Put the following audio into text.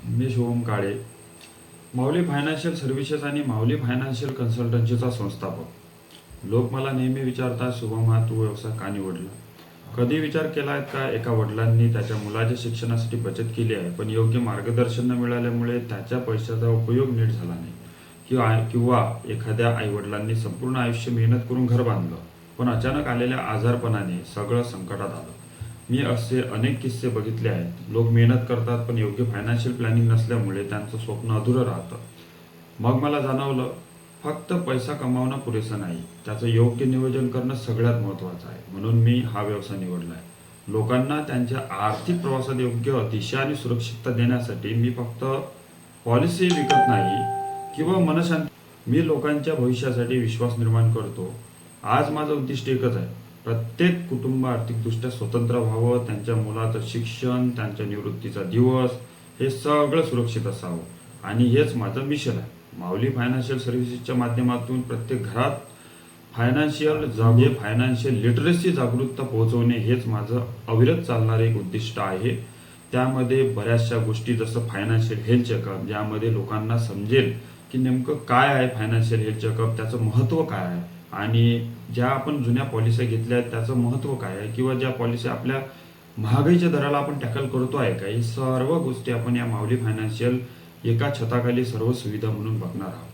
मी शुभम काळे, माऊली financial services आणि माऊली financial कन्सल्टन्सीचा संस्थापक. लोक मला नेहमी विचारतात, शुभम हा तू व्यवसाय का निवडला? कधी विचार केला आहे का एका वडिलांनी त्याच्या मुलाच्या शिक्षणासाठी बचत केली आहे, पण योग्य मार्गदर्शन न मिळाल्यामुळे त्याच्या पैशाचा उपयोग नीट झाला नाही, किंवा एखाद्या आईवडिलांनी संपूर्ण आयुष्य मेहनत करून घर बांधलं, पण अचानक आलेल्या आजारपणाने सगळं संकटात आलं. मी असे अनेक किस्से बघितले आहेत. लोक मेहनत करतात, पण योग्य फायनान्शियल प्लॅनिंग नसल्यामुळे त्यांचं स्वप्न अधुरं राहतं. मग मला जाणवलं, फक्त पैसा कमावणं पुरेसं नाही, त्याचं योग्य नियोजन करणं सगळ्यात महत्त्वाचं आहे. म्हणून मी हा व्यवसाय निवडला आहे. लोकांना त्यांच्या आर्थिक प्रवासात योग्य दिशा आणि सुरक्षितता देण्यासाठी मी फक्त पॉलिसी विकत नाही किंवा मनशांती, मी लोकांच्या भविष्यासाठी विश्वास निर्माण करतो. आज माझं उद्दिष्ट एकच आहे, प्रत्येक कुटुंब आर्थिकदृष्ट्या स्वतंत्र व्हावं, त्यांच्या मुलाचं शिक्षण, त्यांच्या निवृत्तीचा दिवस हे सगळं सुरक्षित असावं, आणि हेच माझं मिशन आहे. माऊली फायनान्शियल सर्व्हिसेसच्या माध्यमातून प्रत्येक घरात फायनान्शियल लिटरसी जागरूकता पोहोचवणे हेच माझं अविरत चालणारं एक उद्दिष्ट आहे. त्यामध्ये बऱ्याचशा गोष्टी, जसं फायनान्शियल हेल्थ चेकअप, ज्यामध्ये लोकांना समजेल की नेमकं काय आहे फायनान्शियल हेल्थ चेकअप, त्याचं महत्त्व काय आहे, आणि ज्या आपण जुन्या पॉलिसी घेतल्या आहेत त्याचं महत्त्व काय आहे, किंवा ज्या पॉलिसी आपल्या महागाईच्या दराला आपण टॅकल करतो आहे का, ही सर्व गोष्टी आपण या माऊली फायनान्शियल एका छताखाली सर्व सुविधा म्हणून बघणार आहोत.